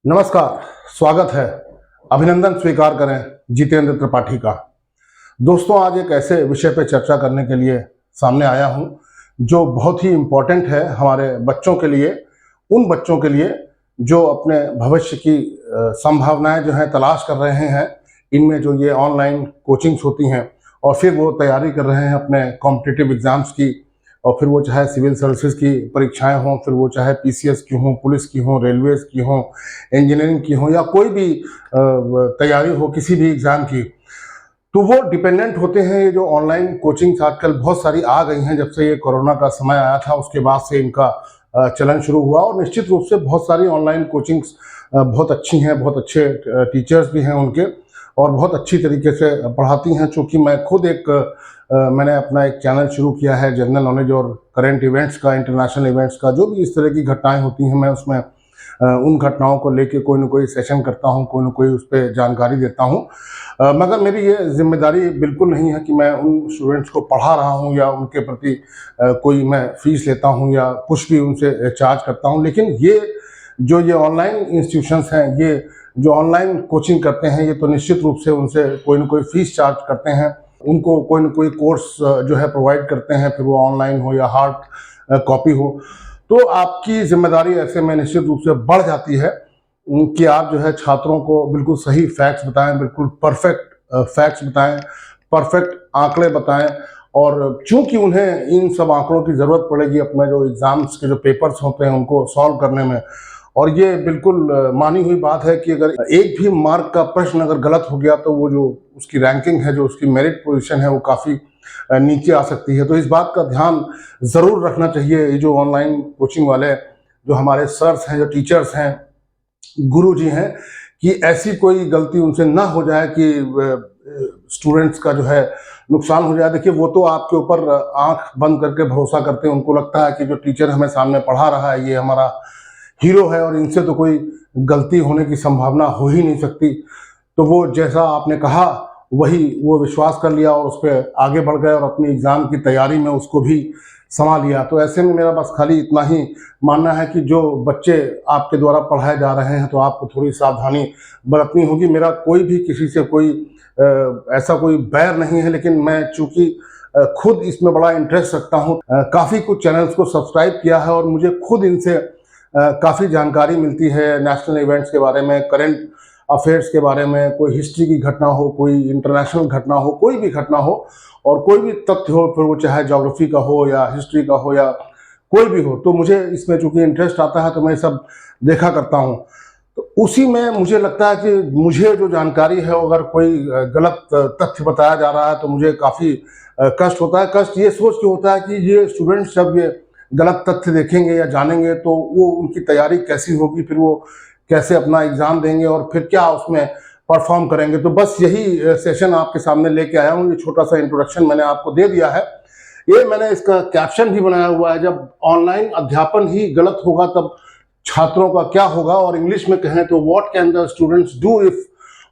नमस्कार, स्वागत है। अभिनंदन स्वीकार करें जितेंद्र त्रिपाठी का। दोस्तों, आज एक ऐसे विषय पर चर्चा करने के लिए सामने आया हूं जो बहुत ही इम्पोर्टेंट है हमारे बच्चों के लिए, उन बच्चों के लिए जो अपने भविष्य की संभावनाएं जो है तलाश कर रहे हैं। इनमें जो ये ऑनलाइन कोचिंग्स होती हैं और फिर वो तैयारी कर रहे हैं अपने कॉम्पिटिटिव एग्जाम्स की, और फिर वो चाहे सिविल सर्विसेज की परीक्षाएं हों, फिर वो चाहे पीसीएस की हों, पुलिस की हों, रेलवेज की हों, इंजीनियरिंग की हों, या कोई भी तैयारी हो किसी भी एग्ज़ाम की, तो वो डिपेंडेंट होते हैं। ये जो ऑनलाइन कोचिंग्स आजकल बहुत सारी आ गई हैं, जब से ये कोरोना का समय आया था उसके बाद से इनका चलन शुरू हुआ। और निश्चित रूप से बहुत सारी ऑनलाइन कोचिंग्स बहुत अच्छी हैं, बहुत अच्छे टीचर्स भी हैं उनके, और बहुत अच्छी तरीके से पढ़ाती हैं। चूँकि मैं खुद मैंने अपना एक चैनल शुरू किया है जनरल नॉलेज और करंट इवेंट्स का, इंटरनेशनल इवेंट्स का, जो भी इस तरह की घटनाएं होती हैं मैं उसमें उन घटनाओं को लेके कोई ना कोई सेशन करता हूं, कोई ना कोई उस पर जानकारी देता हूं। मगर मेरी ये जिम्मेदारी बिल्कुल नहीं है कि मैं उन स्टूडेंट्स को पढ़ा रहा हूं या उनके प्रति कोई मैं फीस लेता हूं या कुछ भी उनसे चार्ज करता हूं। लेकिन ये ऑनलाइन इंस्टीट्यूशंस हैं, ये जो ऑनलाइन कोचिंग करते हैं, ये तो निश्चित रूप से उनसे कोई ना कोई फीस चार्ज करते हैं, उनको कोई ना कोई कोर्स जो है प्रोवाइड करते हैं, फिर वो ऑनलाइन हो या हार्ड कॉपी हो। तो आपकी जिम्मेदारी ऐसे में निश्चित रूप से बढ़ जाती है कि आप जो है छात्रों को बिल्कुल सही फैक्ट्स बताएं, बिल्कुल परफेक्ट फैक्ट्स बताएं, परफेक्ट आंकड़े बताएं। और चूंकि उन्हें इन सब आंकड़ों की ज़रूरत पड़ेगी अपने जो एग्ज़ाम्स के जो पेपर्स होते हैं उनको सॉल्व करने में। और ये बिल्कुल मानी हुई बात है कि अगर एक भी मार्क का प्रश्न अगर गलत हो गया तो वो जो उसकी रैंकिंग है, जो उसकी मेरिट पोजीशन है, वो काफ़ी नीचे आ सकती है। तो इस बात का ध्यान ज़रूर रखना चाहिए ये जो ऑनलाइन कोचिंग वाले जो हमारे सर्स हैं, जो टीचर्स हैं, गुरुजी हैं, कि ऐसी कोई गलती उनसे ना हो जाए कि स्टूडेंट्स का जो है नुकसान हो जाए। देखिए, वो तो आपके ऊपर आंख बंद करके भरोसा करते हैं, उनको लगता है कि जो टीचर हमें सामने पढ़ा रहा है ये हमारा हीरो है और इनसे तो कोई गलती होने की संभावना हो ही नहीं सकती। तो वो जैसा आपने कहा वही वो विश्वास कर लिया और उस पर आगे बढ़ गए और अपनी एग्ज़ाम की तैयारी में उसको भी संभाल लिया। तो ऐसे में मेरा बस खाली इतना ही मानना है कि जो बच्चे आपके द्वारा पढ़ाए जा रहे हैं तो आपको थोड़ी सावधानी बरतनी होगी। मेरा कोई भी किसी से कोई ऐसा कोई बैर नहीं है, लेकिन मैं चूँकि खुद इसमें बड़ा इंटरेस्ट रखता हूँ, काफ़ी कुछ चैनल्स को सब्सक्राइब किया है और मुझे खुद इनसे काफ़ी जानकारी मिलती है नेशनल इवेंट्स के बारे में, करंट अफेयर्स के बारे में, कोई हिस्ट्री की घटना हो, कोई इंटरनेशनल घटना हो, कोई भी घटना हो और कोई भी तथ्य हो, फिर वो चाहे ज्योग्राफी का हो या हिस्ट्री का हो या कोई भी हो, तो मुझे इसमें चूँकि इंटरेस्ट आता है तो मैं सब देखा करता हूँ। तो उसी में मुझे लगता है कि मुझे जो जानकारी है, अगर कोई गलत तथ्य बताया जा रहा है तो मुझे काफ़ी कष्ट होता है। कष्ट ये सोच के होता है कि ये स्टूडेंट्स जब ये गलत तथ्य देखेंगे या जानेंगे तो वो उनकी तैयारी कैसी होगी, फिर वो कैसे अपना एग्ज़ाम देंगे और फिर क्या उसमें परफॉर्म करेंगे। तो बस यही सेशन आपके सामने लेके आया हूँ। ये छोटा सा इंट्रोडक्शन मैंने आपको दे दिया है। ये मैंने इसका कैप्शन भी बनाया हुआ है, जब ऑनलाइन अध्यापन ही गलत होगा तब छात्रों का क्या होगा। और इंग्लिश में कहें तो what can the students do if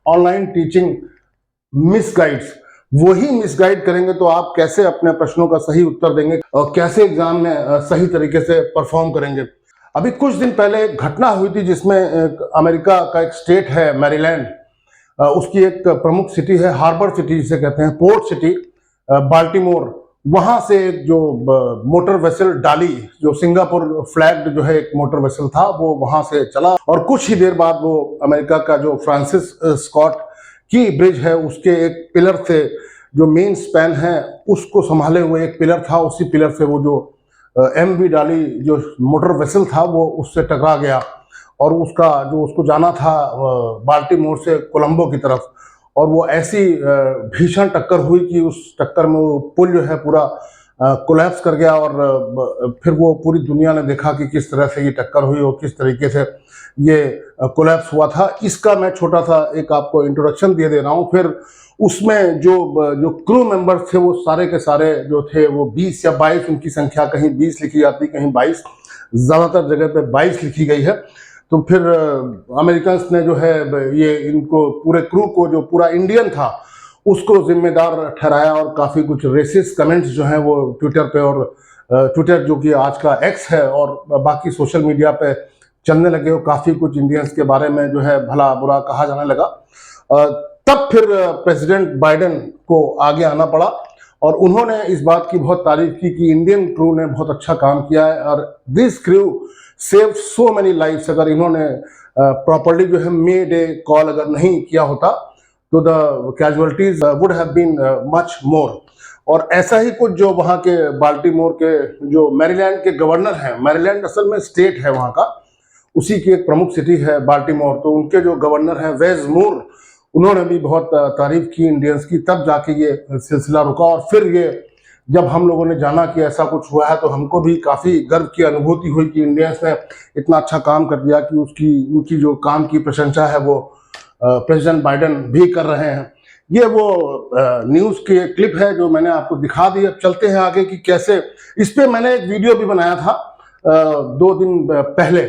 online teaching मिसगाइड्स। वही मिसगाइड करेंगे तो आप कैसे अपने प्रश्नों का सही उत्तर देंगे और कैसे एग्जाम में सही तरीके से परफॉर्म करेंगे। अभी कुछ दिन पहले एक घटना हुई थी जिसमें अमेरिका का एक स्टेट है मैरीलैंड, उसकी एक प्रमुख सिटी है हार्बर सिटी जिसे कहते हैं, पोर्ट सिटी बाल्टीमोर। वहां से एक जो मोटर वेसल डाली, जो सिंगापुर फ्लैग्ड जो है एक मोटर वेसल था, वो वहां से चला और कुछ ही देर बाद वो अमेरिका का जो फ्रांसिस स्कॉट की ब्रिज है उसके एक पिलर से, जो मेन स्पैन है उसको संभाले हुए एक पिलर था, उसी पिलर से वो जो MV डाली जो मोटर वेसल था वो उससे टकरा गया और उसका जो उसको जाना था बाल्टीमोर से कोलंबो की तरफ, और वो ऐसी भीषण टक्कर हुई कि उस टक्कर में वो पुल जो है पूरा कोलैप्स कर गया। और फिर वो पूरी दुनिया ने देखा कि किस तरह से ये टक्कर हुई और किस तरीके से ये कोलैप्स हुआ था। इसका मैं छोटा सा एक आपको इंट्रोडक्शन दे रहा हूँ। फिर उसमें जो क्रू मेंबर्स थे वो सारे के सारे जो थे वो 20 या 22, उनकी संख्या कहीं 20 लिखी जाती, कहीं 22, ज़्यादातर जगह पे 22 लिखी गई है। तो फिर अमेरिकन्स ने जो है ये इनको पूरे क्रू को, जो पूरा इंडियन था, उसको जिम्मेदार ठहराया और काफ़ी कुछ रेसिस्ट कमेंट्स जो हैं वो ट्विटर पे, और ट्विटर जो कि आज का X है और बाकी सोशल मीडिया पे चलने लगे हो, काफी कुछ इंडियंस के बारे में जो है भला बुरा कहा जाने लगा। तब फिर प्रेसिडेंट बाइडेन को आगे आना पड़ा और उन्होंने इस बात की बहुत तारीफ की कि इंडियन क्रू ने बहुत अच्छा काम किया है और this crew save so many lifes. अगर इन्होंने प्रॉपर्ली जो है मे डे कॉल अगर नहीं किया होता तो the casualties would have been much more. और ऐसा ही कुछ जो वहाँ के बाल्टीमोर के जो मैरीलैंड के गवर्नर हैं, मैरीलैंड असल में स्टेट है वहाँ का, उसी की एक प्रमुख सिटी है बाल्टीमोर, तो उनके जो गवर्नर हैं वेज मूर, उन्होंने भी बहुत तारीफ की इंडियंस की। तब जाके ये सिलसिला रुका और फिर ये जब हम लोगों ने जाना कि ऐसा कुछ हुआ है तो हमको भी काफ़ी गर्व की अनुभूति हुई कि इंडियंस ने इतना अच्छा काम कर दिया कि उनकी जो काम की प्रशंसा है वो प्रेसिडेंट बाइडेन भी कर रहे हैं। ये वो न्यूज़ की एक क्लिप है जो मैंने आपको दिखा दी। अब चलते हैं आगे कि कैसे इस पर मैंने एक वीडियो भी बनाया था 2 दिन पहले,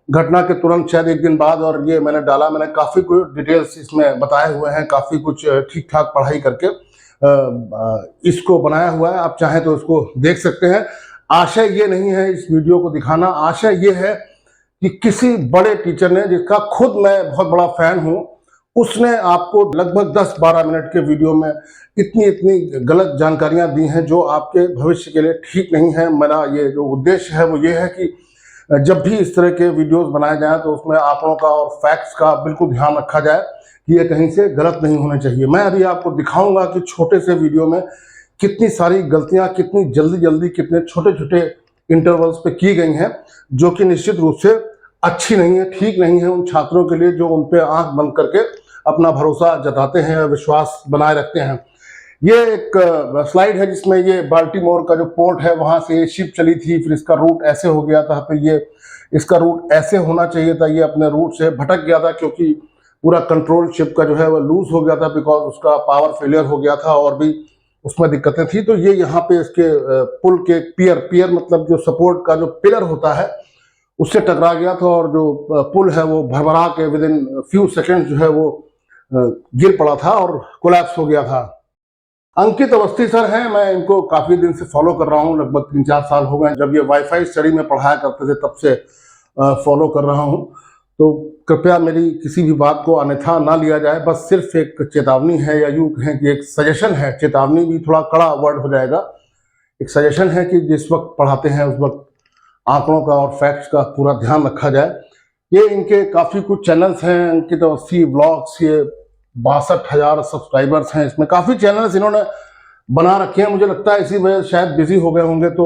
घटना के तुरंत शायद 1 दिन बाद, और ये मैंने डाला। मैंने काफ़ी कुछ डिटेल्स इसमें बताए हुए हैं, काफ़ी कुछ ठीक ठाक पढ़ाई करके इसको बनाया हुआ है। आप चाहें तो इसको देख सकते हैं। आशय ये नहीं है इस वीडियो को दिखाना, आशय ये है कि किसी बड़े टीचर ने, जिसका खुद मैं बहुत बड़ा फैन हूँ, उसने आपको लगभग 10-12 मिनट के वीडियो में इतनी गलत जानकारियां दी हैं जो आपके भविष्य के लिए ठीक नहीं है। मेरा ये जो उद्देश्य है वो ये है कि जब भी इस तरह के वीडियोस बनाए जाएं तो उसमें आंकड़ों का और फैक्ट्स का बिल्कुल ध्यान रखा जाए कि ये कहीं से गलत नहीं होने चाहिए। मैं अभी आपको दिखाऊंगा कि छोटे से वीडियो में कितनी सारी गलतियां कितनी जल्दी कितने छोटे इंटरवल्स पे की गई हैं, जो कि निश्चित रूप से अच्छी नहीं है, ठीक नहीं है उन छात्रों के लिए जो उन पे आंख बंद करके अपना भरोसा जताते हैं और विश्वास बनाए रखते हैं। ये एक स्लाइड है जिसमें ये बाल्टीमोर का जो पोर्ट है वहां से ये शिप चली थी, फिर इसका रूट ऐसे हो गया था, फिर ये इसका रूट ऐसे होना चाहिए था, ये अपने रूट से भटक गया था क्योंकि पूरा कंट्रोल शिप का जो है वो लूज हो गया था, बिकॉज उसका पावर फेलियर हो गया था और भी उसमें दिक्कतें थी। तो ये यहाँ पे इसके पुल के पियर मतलब जो सपोर्ट का जो पिलर होता है उससे टकरा गया था और जो पुल है वो भरभरा के विद इन फ्यू सेकेंड जो है वो गिर पड़ा था और कोलैप्स हो गया था। अंकित अवस्थी सर हैं, मैं इनको काफ़ी दिन से फॉलो कर रहा हूँ, लगभग 3-4 साल हो गए। जब ये वाईफाई स्टडी में पढ़ाया करते थे तब से फॉलो कर रहा हूँ। तो कृपया मेरी किसी भी बात को अन्यथा ना लिया जाए, बस सिर्फ एक चेतावनी है, या यूँ कहें कि एक सजेशन है। चेतावनी भी थोड़ा कड़ा वर्ड हो जाएगा, एक सजेशन है कि जिस वक्त पढ़ाते हैं उस वक्त आंकड़ों का और फैक्ट्स का पूरा ध्यान रखा जाए। ये इनके काफ़ी कुछ चैनल्स हैं, अंकित अवस्थी ब्लॉग्स, ये 62,000 सब्सक्राइबर्स हैं इसमें। काफ़ी चैनल्स इन्होंने बना रखे हैं, मुझे लगता है इसी वजह से शायद बिजी हो गए होंगे। तो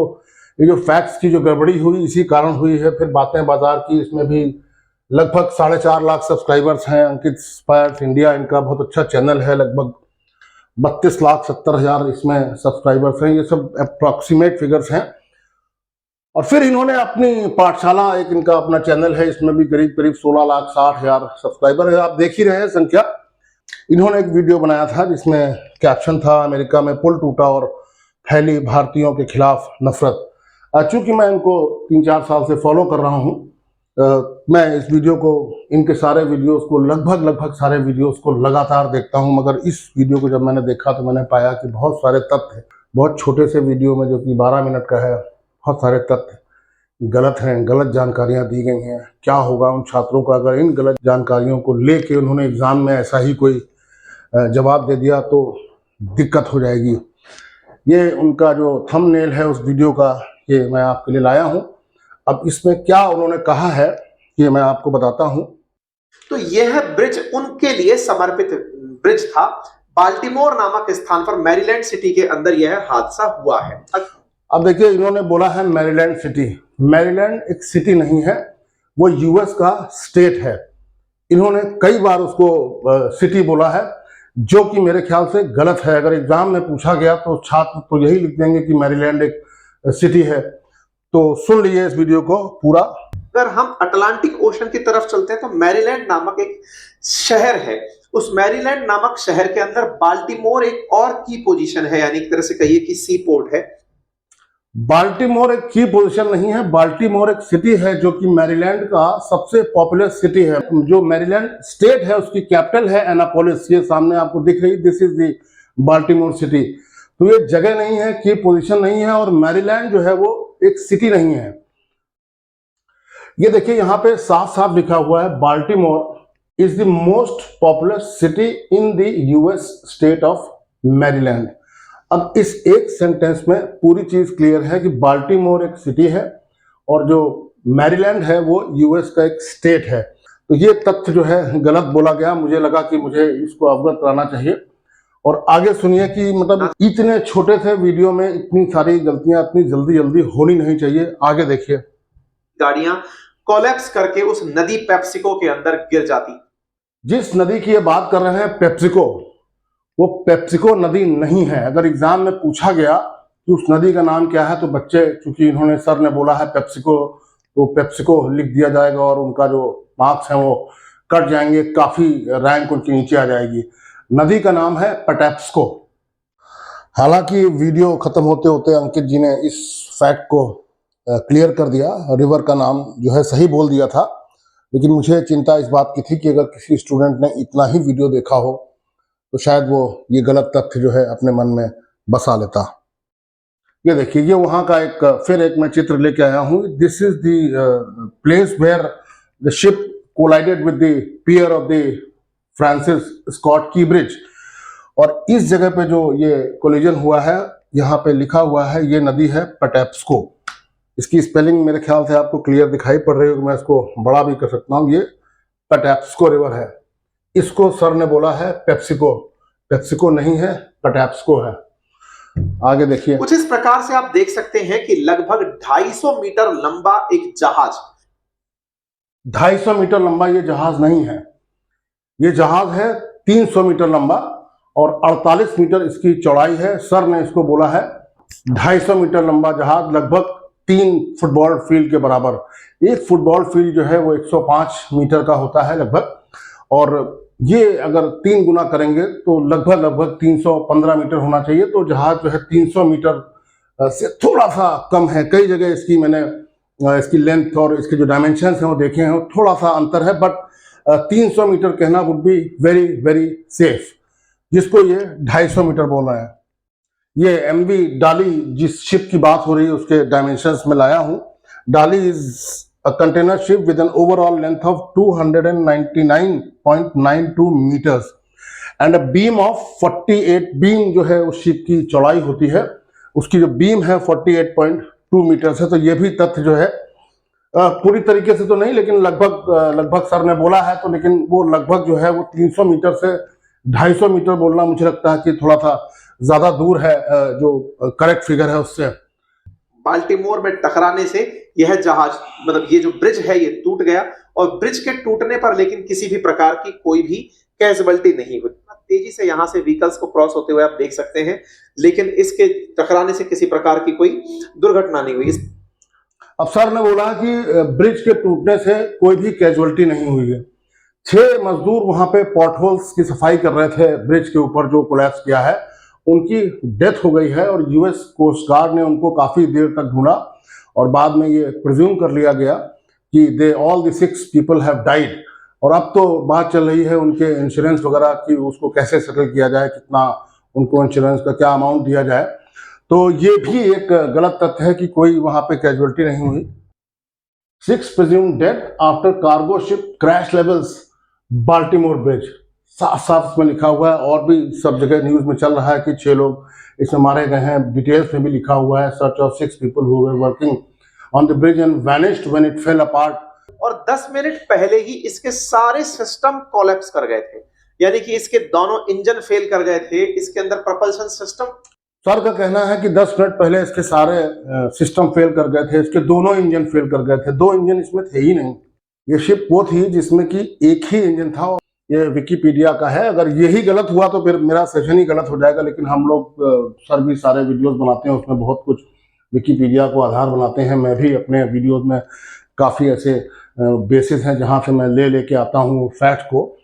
ये जो फैक्ट्स की जो गड़बड़ी हुई इसी कारण हुई है। फिर बातें बाजार की, इसमें भी लगभग 4.5 लाख सब्सक्राइबर्स हैं। अंकित स्पायर्स इंडिया इनका बहुत अच्छा चैनल है, लगभग 32,70,000 इसमें सब्सक्राइबर्स हैं। ये सब अप्रॉक्सीमेट फिगर्स हैं। और फिर इन्होंने अपनी पाठशाला, एक इनका अपना चैनल है, इसमें भी करीब 16,60,000 सब्सक्राइबर है। आप देख ही रहे हैं संख्या। इन्होंने एक वीडियो बनाया था जिसमें कैप्शन था, अमेरिका में पुल टूटा और फैली भारतीयों के खिलाफ नफरत। चूंकि मैं इनको 3-4 साल से फॉलो कर रहा हूँ, मैं इस वीडियो को, इनके सारे वीडियोस को, लगभग सारे वीडियोस को लगातार देखता हूँ। मगर इस वीडियो को जब मैंने देखा तो मैंने पाया कि बहुत सारे तथ्य बहुत छोटे से वीडियो में, जो कि 12 मिनट का है, बहुत सारे तथ्य गलत हैं, गलत जानकारियां दी गई हैं। क्या होगा उन छात्रों का अगर इन गलत जानकारियों को लेके उन्होंने एग्ज़ाम में ऐसा ही कोई जवाब दे दिया तो दिक्कत हो जाएगी। ये उनका जो थंबनेल है उस वीडियो का, ये मैं आपके लिए लाया हूँ। अब इसमें क्या उन्होंने कहा है ये मैं आपको बताता हूँ। तो यह ब्रिज उनके लिए समर्पित ब्रिज था। बाल्टीमोर नामक स्थान पर मैरीलैंड सिटी के अंदर यह हादसा हुआ है। अब देखिए, इन्होंने बोला है मैरीलैंड सिटी। मैरीलैंड एक सिटी नहीं है, वो यूएस का स्टेट है। इन्होंने कई बार उसको सिटी बोला है, जो कि मेरे ख्याल से गलत है। अगर एग्जाम में पूछा गया तो छात्र तो यही लिख देंगे कि मैरीलैंड एक सिटी है। तो सुन लीजिए इस वीडियो को पूरा। अगर हम अटलांटिक ओशन की तरफ चलते हैं तो मैरीलैंड नामक एक शहर है। उस मैरीलैंड नामक शहर के अंदर बाल्टीमोर एक और की पोजीशन है, यानी एक तरह से कहिए कि सी पोर्ट है। बाल्टीमोर एक की पोजीशन नहीं है, बाल्टीमोर एक सिटी है जो कि मैरीलैंड का सबसे पॉपुलर सिटी है। जो मैरीलैंड स्टेट है उसकी कैपिटल है एनापोलिस। ये सामने आपको दिख रही, this is the Baltimore city. तो ये जगह नहीं है, की पोजीशन नहीं है, और मैरीलैंड जो है वो एक सिटी नहीं है। ये देखिए यहाँ पे साफ साफ लिखा हुआ है, Baltimore is the most popular city in the US state of Maryland. अब इस एक सेंटेंस में पूरी चीज क्लियर है कि बाल्टीमोर एक सिटी है और जो मैरीलैंड है वो यूएस का एक स्टेट है। तो ये तथ्य जो है गलत बोला गया, मुझे लगा कि मुझे इसको अवगत कराना चाहिए। और आगे सुनिए कि मतलब इतने छोटे से वीडियो में इतनी सारी गलतियां इतनी जल्दी जल्दी होनी नहीं चाहिए। आगे देखिए। गाड़ियां कोलैप्स करके उस नदी पेप्सिको के अंदर गिर जाती। जिस नदी की ये बात कर रहे हैं पेप्सिको, वो पेप्सिको नदी नहीं है। अगर एग्जाम में पूछा गया कि उस नदी का नाम क्या है तो बच्चे, चूंकि इन्होंने सर ने बोला है पेप्सिको, तो पेप्सिको लिख दिया जाएगा और उनका जो मार्क्स हैं वो कट जाएंगे, काफी रैंक उनकी नीचे आ जाएगी। नदी का नाम है पटेप्स्को। हालांकि वीडियो खत्म होते होते अंकित जी ने इस फैक्ट को क्लियर कर दिया, रिवर का नाम जो है सही बोल दिया था। लेकिन मुझे चिंता इस बात की थी कि अगर किसी स्टूडेंट ने इतना ही वीडियो देखा हो तो शायद वो ये गलत तथ्य जो है अपने मन में बसा लेता। ये देखिए, ये वहाँ का फिर एक मैं चित्र लेके आया हूँ। This is the place where the ship collided with the pier of the Francis Scott Key bridge. और इस जगह पे जो ये कोलिजन हुआ है, यहाँ पे लिखा हुआ है ये नदी है पटेप्स्को। इसकी स्पेलिंग मेरे ख्याल से आपको क्लियर दिखाई पड़ रही है, मैं इसको बड़ा भी कर सकता हूँ। ये पटेप्स्को रिवर है। इसको सर ने बोला है पेप्सिको। पेप्सिको नहीं है, पटेप्स्को है। आगे देखिए। कुछ इस प्रकार से आप देख सकते हैं कि लगभग 250 मीटर लंबा एक जहाज, 250 मीटर लंबा ये जहाज नहीं है। ये जहाज है 300 मीटर लंबा और 48 मीटर इसकी चौड़ाई है। सर ने इसको बोला है 250 मीटर लंबा जहाज, लगभग 3 फुटबॉल फील्ड के बराबर। एक फुटबॉल फील्ड जो है वो 105 मीटर का होता है लगभग, और ये अगर 3 गुना करेंगे तो लगभग 315 मीटर होना चाहिए। तो जहाज जो है 300 मीटर से थोड़ा सा कम है। कई जगह इसकी मैंने इसकी लेंथ और इसके जो डायमेंशंस हैं वो देखे हैं, थोड़ा सा अंतर है, बट 300 मीटर कहना would be very very safe, जिसको ये 250 मीटर बोल रहे हैं। ये एमवी डाली जिस शिप की बात हो रही है उसके डायमेंशंस में लाया हूं। Dali is a container ship with an overall length of 299.92 meters and a beam of 48। Beam जो है उस शिप की चौड़ाई होती है, उसकी जो बीम है 48.2 मीटर्स है। तो ये भी तथ्य जो है पूरी तरीके से तो नहीं, लेकिन लगभग सर ने बोला है, तो लेकिन वो लगभग जो है वो 300 मीटर से 250 मीटर बोलना मुझे लगता है कि थोड़ा सा ज्यादा दूर है, जो करेक्ट फिगर है उससे। बाल्टीमोर में टकराने से यह जहाज, मतलब ये जो ब्रिज है ये टूट गया, और ब्रिज के टूटने पर लेकिन किसी भी प्रकार की कोई भी कैजुअल्टी नहीं हुई। तेजी से यहाँ से व्हीकल्स को क्रॉस होते हुए आप देख सकते हैं, लेकिन इसके टकराने से किसी प्रकार की कोई दुर्घटना नहीं हुई। अब सर ने बोला कि ब्रिज के टूटने से कोई भी कैजुअल्टी नहीं हुई है। 6 मजदूर वहां पे पॉट होल्स की सफाई कर रहे थे ब्रिज के ऊपर जो कोलैप्स किया है, उनकी डेथ हो गई है और यूएस कोस्ट गार्ड ने उनको काफी देर तक ढूंढा और बाद में ये प्रिज्यूम कर लिया गया कि they all the 6 people have died. और अब तो बात चल रही है उनके इंश्योरेंस वगैरह की, उसको कैसे सेटल किया जाए, कितना उनको इंश्योरेंस का क्या अमाउंट दिया जाए। तो ये भी एक गलत तथ्य है कि कोई वहां पे कैजुअल्टी नहीं हुई। 6 presumed dead after cargo ship crash levels Baltimore bridge. साफ साफ इसमें लिखा हुआ है, और भी सब जगह न्यूज में चल रहा है कि 6 लोग इसमें मारे गए हैं। डिटेल्स में भी लिखा हुआ है, search of 6 people who were working on the bridge and vanished when it fell apart। और 10 मिनट पहले ही इसके सारे सिस्टम कोलैप्स कर गए थे, यानी कि इसके दोनों इंजन फेल कर गए थे, इसके अंदर प्रोपल्शन सिस्टम। सर का कहना है कि 10 मिनट पहले इसके सारे सिस्टम फेल कर गए थे, इसके दोनों इंजन फेल कर गए थे। 2 इंजन इसमें थे ही नहीं। ये शिप वो थी जिसमें कि एक ही इंजन था। ये विकिपीडिया का है, अगर यही गलत हुआ तो फिर मेरा सेशन ही गलत हो जाएगा। लेकिन हम लोग सर भी सारे वीडियोस बनाते हैं, उसमें बहुत कुछ विकिपीडिया को आधार बनाते हैं। मैं भी अपने वीडियोस में काफ़ी ऐसे बेसिस हैं जहाँ से मैं लेके आता हूँ फैक्ट को।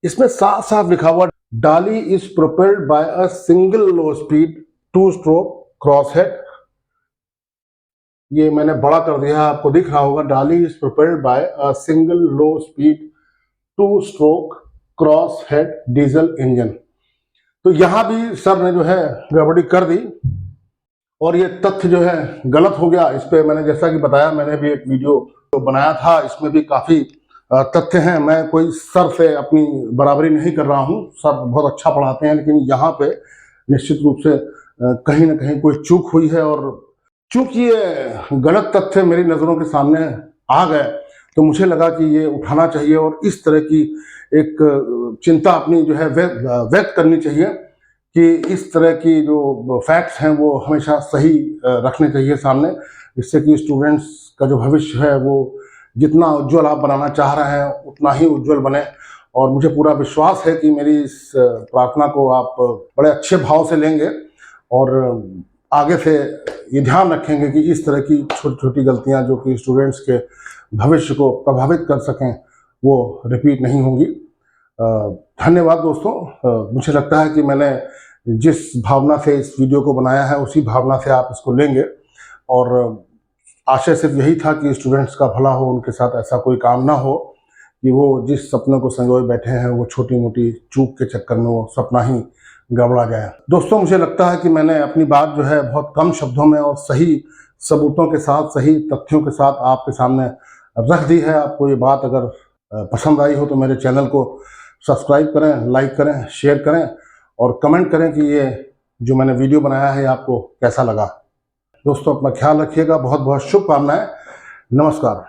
इसमें साफ साफ लिखा हुआ, Dali is propelled by a single low speed 2-stroke crosshead. ये मैंने बड़ा कर दिया, आपको दिख रहा होगा। Dali is propelled by a single low speed 2-stroke crosshead diesel engine. तो यहां भी सर ने जो है गड़बड़ी कर दी और ये तथ्य जो है गलत हो गया। इस पे मैंने जैसा कि बताया, मैंने भी एक वीडियो बनाया था, इसमें भी काफ़ी तथ्य हैं। मैं कोई सर से अपनी बराबरी नहीं कर रहा हूँ, सर बहुत अच्छा पढ़ाते हैं, लेकिन यहाँ पे निश्चित रूप से कहीं ना कहीं कोई चूक हुई है। और चूंकि ये गलत तथ्य मेरी नज़रों के सामने आ गए तो मुझे लगा कि ये उठाना चाहिए और इस तरह की एक चिंता अपनी जो है व्यक्त करनी चाहिए कि इस तरह की जो फैक्ट्स हैं वो हमेशा सही रखने चाहिए सामने, जिससे कि स्टूडेंट्स का जो भविष्य है वो जितना उज्जवल आप बनाना चाह रहे हैं उतना ही उज्जवल बने। और मुझे पूरा विश्वास है कि मेरी इस प्रार्थना को आप बड़े अच्छे भाव से लेंगे और आगे से ये ध्यान रखेंगे कि इस तरह की छोटी छोटी गलतियां जो कि स्टूडेंट्स के भविष्य को प्रभावित कर सकें वो रिपीट नहीं होंगी। धन्यवाद दोस्तों। मुझे लगता है कि मैंने जिस भावना से इस वीडियो को बनाया है उसी भावना से आप इसको लेंगे, और आशय सिर्फ यही था कि स्टूडेंट्स का भला हो, उनके साथ ऐसा कोई काम ना हो कि वो जिस सपने को संजोए बैठे हैं वो छोटी मोटी चूक के चक्कर में वो सपना ही गड़बड़ा जाए। दोस्तों, मुझे लगता है कि मैंने अपनी बात जो है बहुत कम शब्दों में और सही सबूतों के साथ, सही तथ्यों के साथ आपके सामने रख दी है। आपको ये बात अगर पसंद आई हो तो मेरे चैनल को सब्सक्राइब करें, लाइक करें, शेयर करें और कमेंट करें कि ये जो मैंने वीडियो बनाया है आपको कैसा लगा। दोस्तों, अपना ख्याल रखिएगा। बहुत बहुत शुभकामनाएं। नमस्कार।